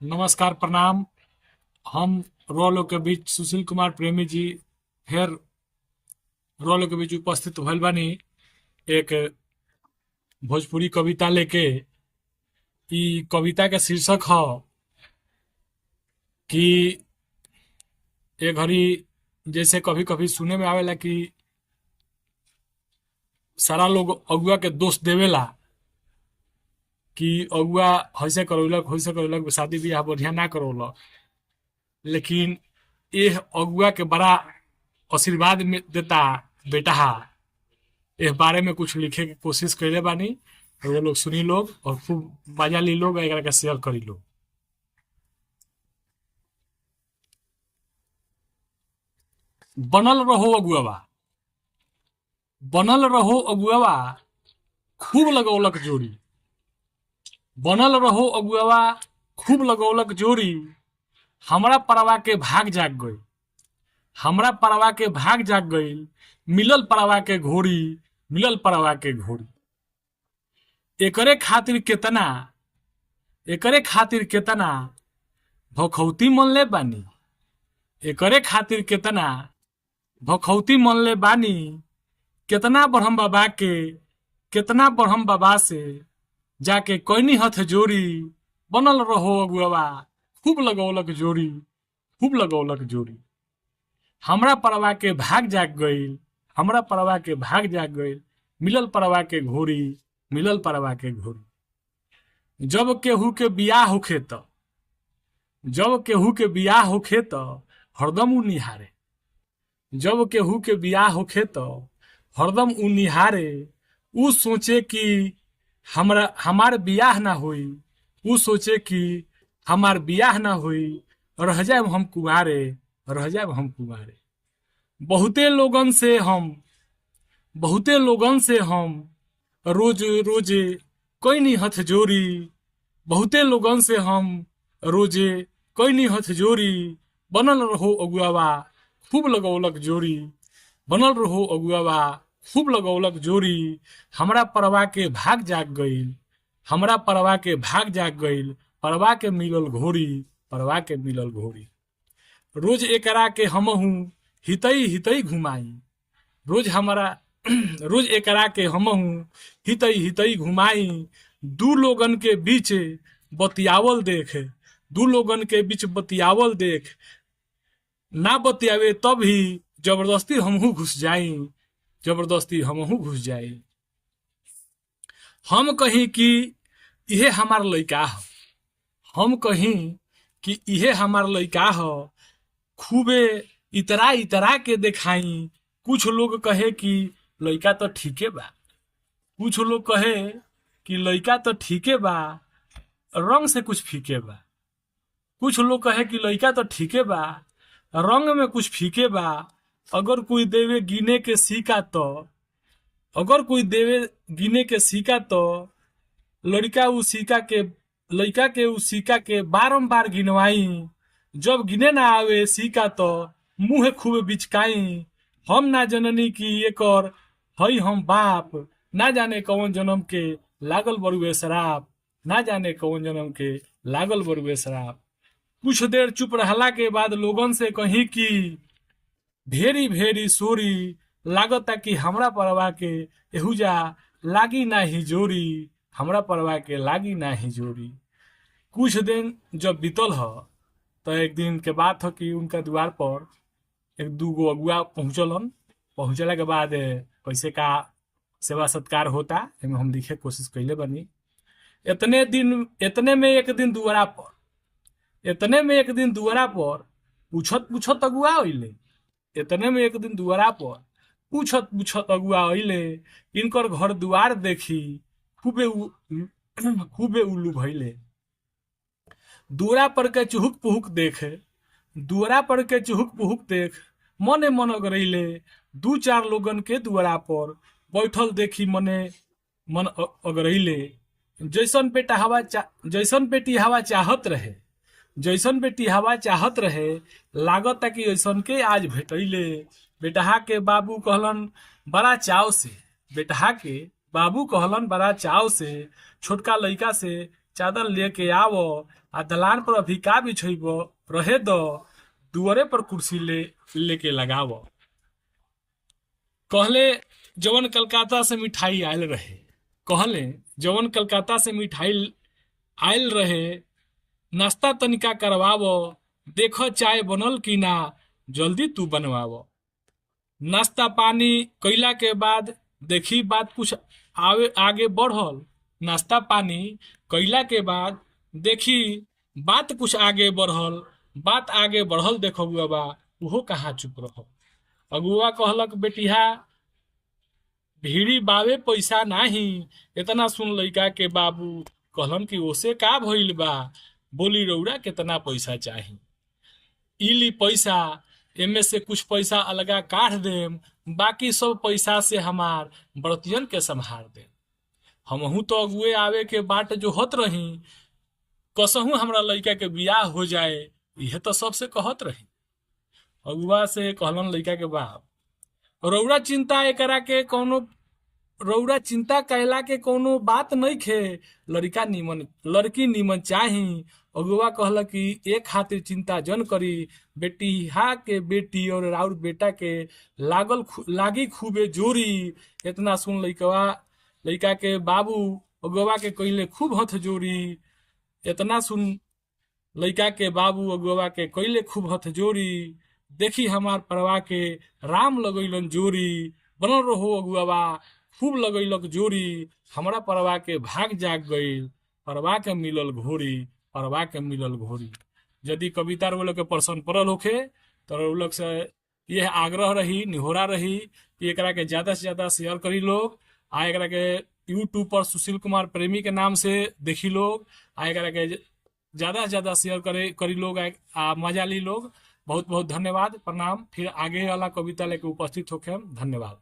नमस्कार, प्रणाम। हम रोलो के बीच सुशील कुमार प्रेमी जी फिर रोलो के बीच उपस्थित भइल बानी एक भोजपुरी कविता लेके। ई कविता के शीर्षक ह कि ए घड़ी जैसे कभी कभी सुने में आवेला कि सारा लोग अगुआ के दोष देवेला कि अगुआ ऐसे करौलक शादी ब्याह बढ़िया ना करौलक। लेकिन एह अगुआ के बड़ा आशीर्वाद में देता बेटा। इस बारे में कुछ लिखे की कोशिश कैले बानी और वो लोग सुनी लोग और खूब मजा ली लोग, एकरा के शेयर करी लोग। बनल रहो अगुआवा, बनल रहो अगुआवा, खूब लगौलक जोड़ी। बनल रहो अगुआवा, खूब लगौलक जोड़ी। हमरा परवा के भाग जाग गई, हमरा परवा के भाग जाग गई। मिलल परवा के घोड़ी, मिलल परवा के घोड़ी। एकरे खातिर केतना, एकरे खातिर केतना भखौती मनले बानी। एकरे खातिर केतना भखौती मनले बानी। केतना बढ़म बाबा के, केतना बढ़म बाबा से जाके कोइनी हथ जोड़ी। बनल रहो अगुआवा, खूब लगौलक जोड़ी, खूब लगौलक जोड़ी। हमरा परवा के भाग जाग गईल, हमरा परवा के भाग जाग गईल। मिलल परवा के घोड़ी, मिलल परवा के घोड़ी। जब केहू के बियाह होखे त, जब केहू के बियाह होखे त हरदम उ निहारे। जब केहू के बियाह होखे त हरदम उ निहारे। उ सोचे कि हमार बियाह ना होई, उ सोचे कि हमार बियाह ना होई। रह जाए हम कुंवारे, रह जाए हम कुंवारे। बहुते लोगन से हम, बहुते लोगन से हम रोज रोजे कोई हथ जोड़ी। बहुते लोगन से हम रोजे कोई हथ जोड़ी। बनल रहो अगुआवा, खूब लगौलक जोड़ी। बनल रहो अगुआवा, खूब लगौलक जोड़ी। हमरा परवा के भाग जाग गईल, हमरा परवा के भाग जाग गईल। परवा के मिलल घोड़ी, परवा के मिलल घोड़ी। रोज एकरा के हमहू हितई हितई घुमाई। रोज हमारा रोज एकरा के हमहू हितई हितई घुमाई। दू लोगन के बीच बतियावल देख, दू लोगन के बीच बतियावल देख। ना बतियावे तब ही जबरदस्ती हमहू घुस जाई, जबरदस्ती हमहू घुस जाई। हम कहीं कि इहे हमार लइका ह, हम कहीं कि इहे हमार लइका ह। खूबे इतरा इतरा के देखाई। कुछ लोग कहे कि लइका तो ठीके बा, कुछ लोग कहे कि लइका तो ठीके बा, रंग से कुछ फीके बा। कुछ लोग कहे कि लइका तो ठीके बा, रंग में कुछ फीके बा। अगर कोई देवे गिने के सिक्का तो, अगर कोई देवे गिने के सिक्का तो लड़का उ सिक्का के, लड़का के उ सिक्का के बारंबार गिनवाई। जब गिने ना आवे सिक्का तो मुंह खूब बिचकाई। हम ना जननी की एकर हई हम बाप, ना जाने कौन जन्म के लागल बरुए शराब, ना जाने कौन जन्म के लागल बरुए शराब। कुछ देर चुप रहला के बाद लोगन से कही कि भेरी भेरी सोरी। लागता कि हमरा परवा के एहुजा लागी ना ही जोरी, हमरा परवा के लागी ना ही जोरी। कुछ दिन जब बीतल ह तो एक दिन के बात हो कि उनका द्वार पर एक दूगो अगुआ पहुंचलन। पहुंचला के बाद कैसे का सेवा सत्कार होता एमे हम लिखे कोशिश कैले बनी। इतने में एक दिन दुआरा पर, इतने में एक दिन दुआरा पर पूछत पूछत अगुआ अइले। इतने में एक दिन दुआरा पर पूछत पूछत अगुआ अइले। इनकर घर दुआर देखी खूबे उल्लू भइले। दुआरा पर के चुहुक पुहुक देखे, दुआरा पर के चुहुक पुहुक देख मने मन अगरैले। दू चार लोगन के दुआरा पर बैठल देखी मने मन अगरैले। जैसन बेटी हवा चाहत रहे, जैसन बेटी हवा चाहत रहे। लागत कि ऐसन के आज भेटैले। बेटहा के बाबू कहलन बड़ा चाव से, बेटहा के बाबू कहलन बड़ा चाव से। छोटका लइका से चादर लेके आवो, आ दलान पर अभी का बिछइबो, रहे दो दुआरे पर कुर्सी लेके लगावो। कहले जवन कलकत्ता से मिठाई आयल रहे, कहले जवन कलकत्ता से मिठाई आयल रहे, नाश्ता तनिका करवावो, देखो चाय बनल की ना, जल्दी तू बनवावो। नाश्ता पानी कैला के बाद देखी बात कुछ आगे बढ़ल। नाश्ता पानी कैला के बाद देखी बात कुछ आगे बढ़ल। बात आगे बढ़ल देखो अगुआ उहो कहाँ चुप रहो। अगुआ कहलक बेटिया भीड़ी बावे पैसा नाही। इतना सुन लइका के बाबू कहलन कि ओसे का भइल बा, बोली रौरा कितना पैसा चाही। इली पैसा, एमे से कुछ पैसा अलगा काट देम, बाकी सब पैसा से हमार बर्तियन के संभाल देम। हमहू तो अगुए आवे के बाट जो होत रही, कसहू हमरा लइका के बियाह हो जाए, यह तो सबसे कहत रही। अगुआ से कहलन लइका के बाप, रौरा चिंता एकरा के कोनो, रौरा चिंता कैला के कोनो बात नहीं खे, लड़की नीमन चाही। अगुआ कहला कि एक खातिर चिंता जन करी, बेटिया के बेटी और राउर बेटा के लागी खूबे जोरी। इतना सुन लइका के बाबू अगुआ के कइले खूब हथ जोरी। इतना सुन लइका के बाबू अगुआ के कइले खूब हथ जोरी। देखी हमार परवा के राम लगैलन जोरी, बनल रहो अगुआ खूब लगैलक जोरी। हमरा परवा के भाग जाग गईल, परवा के मिलल घोरी, परवा के मिलल घोरी। यदि कविता लोग के प्रसन्न पड़ल होखे तो लोग से यह आग्रह रही, निहोरा रही कि एकरा के ज्यादा से ज्यादा शेयर करी लोग। आ एकरा के यूट्यूब पर सुशील कुमार प्रेमी के नाम से देखी लोग। आ एकरा के ज्यादा से ज्यादा शेयर करी लोग, आ मजा ली लोग। बहुत बहुत धन्यवाद, प्रणाम। फिर आगे वाला कविता लेके उपस्थित होके, धन्यवाद।